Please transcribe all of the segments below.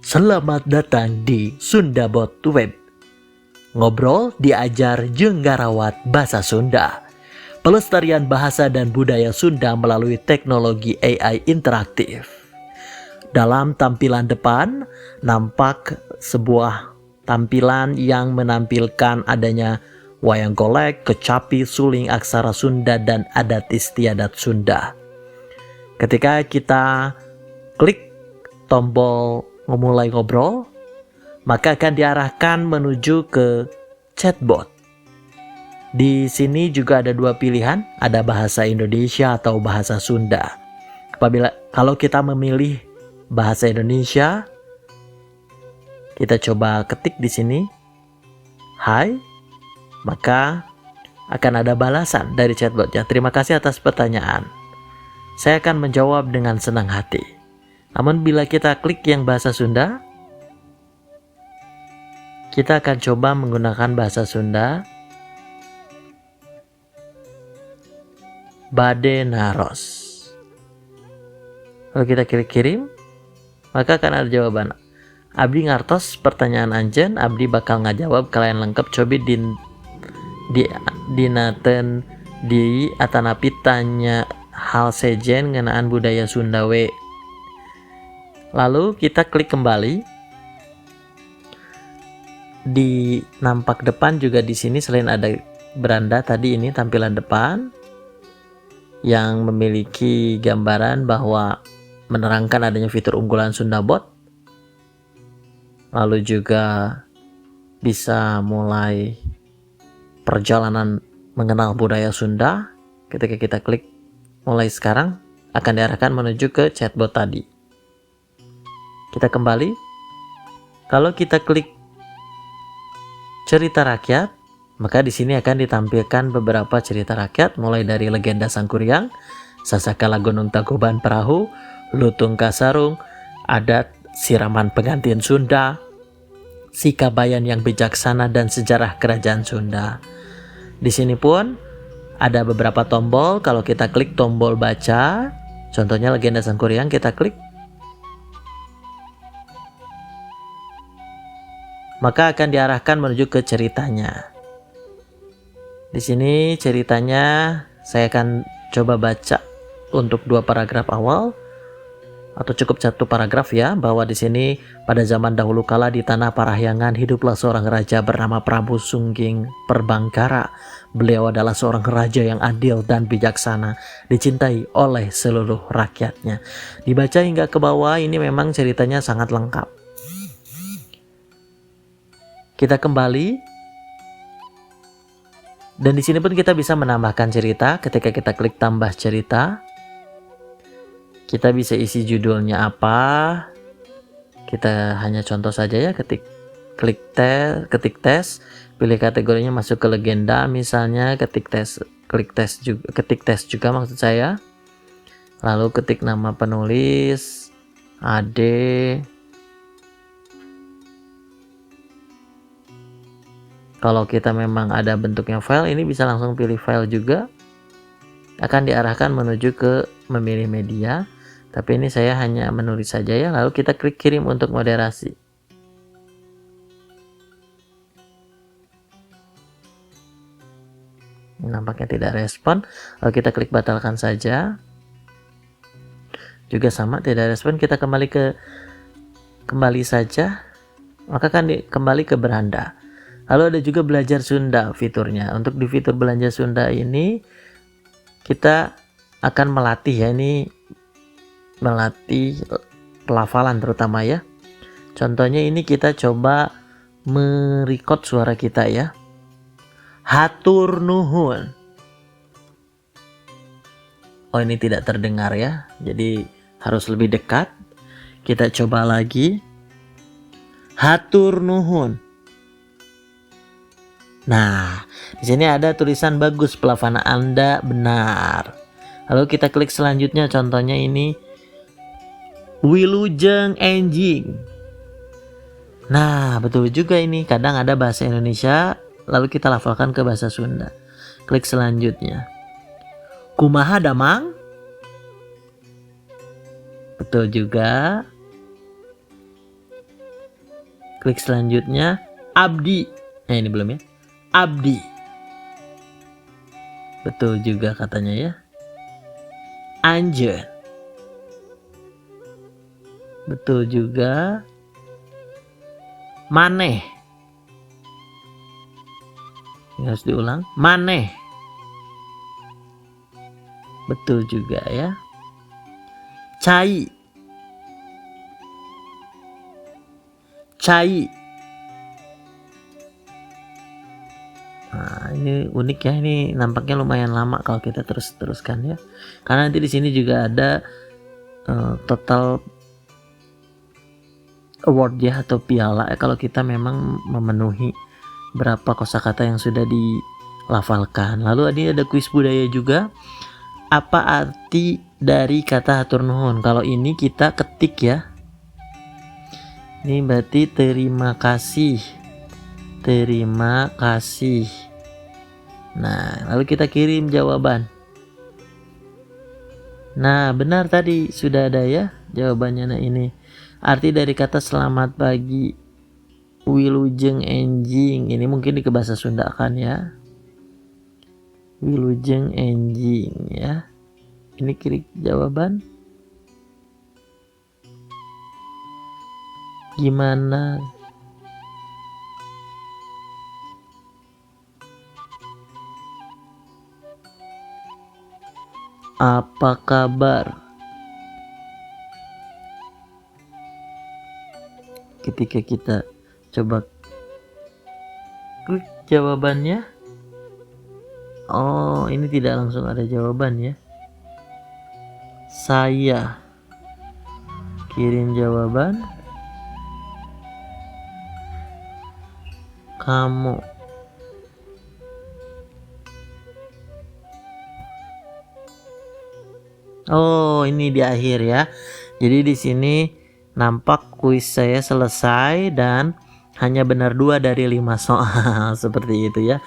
Selamat datang di Sundabot Web. Ngobrol, diajar, jeung ngarawat bahasa Sunda. Pelestarian bahasa dan budaya Sunda melalui teknologi AI interaktif. Dalam tampilan depan, nampak sebuah tampilan yang menampilkan adanya wayang golek, kecapi, suling, aksara Sunda, dan adat istiadat Sunda. Ketika kita klik tombol memulai ngobrol, maka akan diarahkan menuju ke chatbot. Di sini juga ada dua pilihan, ada bahasa Indonesia atau bahasa Sunda. Kalau kita memilih bahasa Indonesia, kita coba ketik di sini, hai, maka akan ada balasan dari chatbotnya. Terima kasih atas pertanyaan. Saya akan menjawab dengan senang hati. Namun bila kita klik yang bahasa Sunda, kita akan coba menggunakan bahasa Sunda. Bade naros. Kalau kita klik kirim, maka akan ada jawaban. Abdi ngartos pertanyaan anjen, abdi bakal ngajawab kalian lengkap cobi dinaten di atanapi tanya hal sejen ngenaan budaya Sunda we. Lalu kita klik kembali. Di nampak depan juga di sini selain ada beranda tadi ini tampilan depan yang memiliki gambaran bahwa menerangkan adanya fitur unggulan Sundabot. Lalu juga bisa mulai perjalanan mengenal budaya Sunda. Ketika kita klik mulai sekarang akan diarahkan menuju ke chatbot tadi. Kita kembali. Kalau kita klik cerita rakyat, maka di sini akan ditampilkan beberapa cerita rakyat mulai dari legenda Sangkuriang, Sasakala Gunung Tangkuban Perahu, Lutung Kasarung, adat siraman pengantin Sunda, Sikabayan yang bijaksana dan sejarah kerajaan Sunda. Di sini pun ada beberapa tombol. Kalau kita klik tombol baca, contohnya legenda Sangkuriang, kita klik, maka akan diarahkan menuju ke ceritanya. Di sini ceritanya saya akan coba baca untuk 2 paragraf awal atau cukup 1 paragraf ya, bahwa di sini pada zaman dahulu kala di tanah Parahyangan hiduplah seorang raja bernama Prabu Sungging Perbangkara. Beliau adalah seorang raja yang adil dan bijaksana, dicintai oleh seluruh rakyatnya. Dibaca hingga ke bawah ini memang ceritanya sangat lengkap. Kita kembali, dan di sini pun kita bisa menambahkan cerita. Ketika kita klik tambah cerita, kita bisa isi judulnya apa. Kita hanya contoh saja ya, ketik tes, pilih kategorinya masuk ke legenda misalnya, ketik tes juga maksud saya. Lalu ketik nama penulis, Ade. Kalau kita memang ada bentuknya file, ini bisa langsung pilih file juga. Akan diarahkan menuju ke memilih media. Tapi ini saya hanya menulis saja ya. Lalu kita klik kirim untuk moderasi. Ini nampaknya tidak respon. Lalu kita klik batalkan saja. Juga sama, tidak respon. Kita kembali saja. Maka akan kembali ke beranda. Lalu ada juga belajar Sunda fiturnya. Untuk di fitur belajar Sunda ini kita akan melatih ya, ini melatih pelafalan terutama ya. Contohnya ini kita coba merecord suara kita ya. Hatur nuhun. Oh, ini tidak terdengar ya. Jadi harus lebih dekat. Kita coba lagi. Hatur nuhun. Nah, di sini ada tulisan bagus, pelafalan Anda benar. Lalu kita klik selanjutnya, contohnya ini Wilujeng enjing. Nah, betul juga ini. Kadang ada bahasa Indonesia, lalu kita lafalkan ke bahasa Sunda. Klik selanjutnya. Kumaha damang? Betul juga. Klik selanjutnya, abdi. Nah ini belum ya. Abdi. Betul juga katanya ya. Anjeun. Betul juga. Maneh. Ini harus diulang. Maneh. Betul juga ya. Cai. Cai. Nah, ini unik ya. Ini nampaknya lumayan lama kalau kita teruskan ya. Karena nanti di sini juga ada total award ya atau piala ya, kalau kita memang memenuhi berapa kosakata yang sudah dilafalkan. Lalu ada kuis budaya juga. Apa arti dari kata hatur nuhun? Kalau ini kita ketik ya. Ini berarti terima kasih. Terima kasih. Nah, lalu kita kirim jawaban. Nah, benar tadi sudah ada ya jawabannya. Nah, ini arti dari kata selamat pagi. Wilujeng enjing. Ini mungkin di bahasa Sunda kan ya. Wilujeng enjing ya. Ini klik jawaban. Gimana? Apa kabar? Ketika kita coba klik jawabannya, oh ini tidak langsung ada jawaban ya. Saya kirim jawaban. Kamu. Oh, ini di akhir ya. Jadi di sini nampak kuis saya selesai dan hanya benar 2 dari 5 soal seperti itu ya.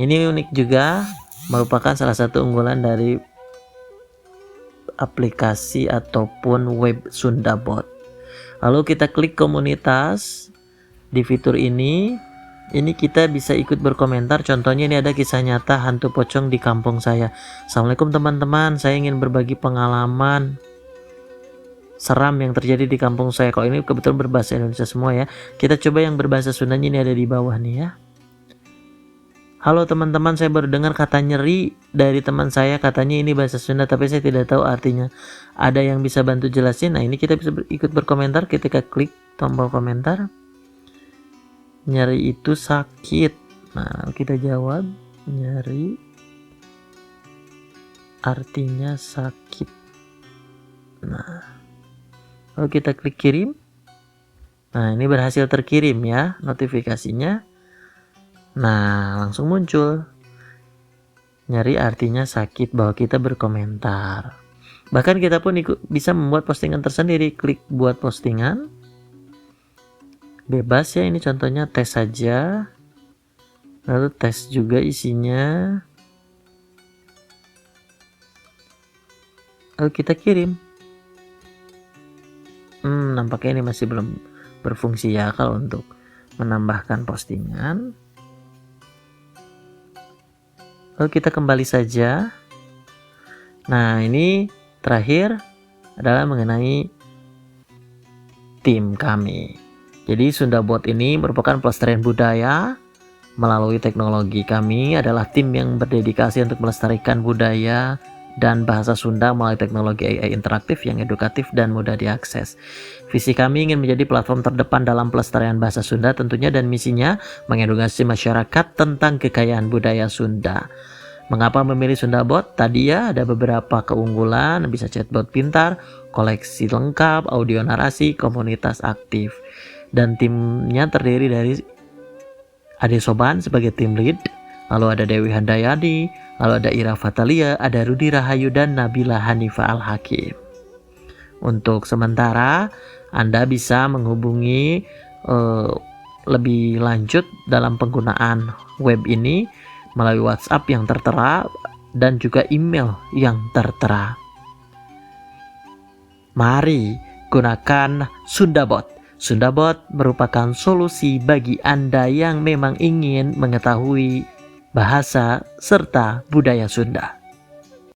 Ini unik juga, merupakan salah satu unggulan dari aplikasi ataupun web Sundabot. Lalu kita klik komunitas. Di fitur ini kita bisa ikut berkomentar. Contohnya ini ada kisah nyata hantu pocong di kampung saya. Assalamualaikum teman-teman, saya ingin berbagi pengalaman seram yang terjadi di kampung saya. Kalau ini kebetulan berbahasa Indonesia semua ya. Kita coba yang berbahasa Sundanya, ini ada di bawah nih ya. Halo teman-teman, saya baru dengar kata nyeri dari teman saya. Katanya ini bahasa Sunda tapi saya tidak tahu artinya. Ada yang bisa bantu jelasin? Nah, ini kita bisa ikut berkomentar ketika klik tombol komentar. Nyeri itu sakit. Nah, kita jawab nyeri artinya sakit. Nah, lalu kita klik kirim. Nah, ini berhasil terkirim ya notifikasinya. Nah, langsung muncul nyeri artinya sakit bahwa kita berkomentar. Bahkan kita pun bisa membuat postingan tersendiri. Klik buat postingan. Bebas ya, ini contohnya tes saja. Lalu tes juga isinya. Lalu kita kirim. Nampaknya ini masih belum berfungsi ya kalau untuk menambahkan postingan. Lalu kita kembali saja. Nah, ini terakhir adalah mengenai tim kami. Jadi Sundabot ini merupakan pelestarian budaya melalui teknologi. Kami adalah tim yang berdedikasi untuk melestarikan budaya dan bahasa Sunda melalui teknologi AI interaktif yang edukatif dan mudah diakses. Visi kami ingin menjadi platform terdepan dalam pelestarian bahasa Sunda tentunya, dan misinya mengedukasi masyarakat tentang kekayaan budaya Sunda. Mengapa memilih Sundabot? Tadi ya ada beberapa keunggulan, bisa chatbot pintar, koleksi lengkap, audio narasi, komunitas aktif. Dan timnya terdiri dari Ade Soban sebagai tim lead, lalu ada Dewi Handayani, lalu ada Ira Fatalia, ada Rudi Rahayu, dan Nabila Hanifa Al-Hakim. Untuk sementara Anda bisa menghubungi lebih lanjut dalam penggunaan web ini melalui WhatsApp yang tertera dan juga email yang tertera. Mari gunakan Sundabot. Sundabot merupakan solusi bagi Anda yang memang ingin mengetahui bahasa serta budaya Sunda.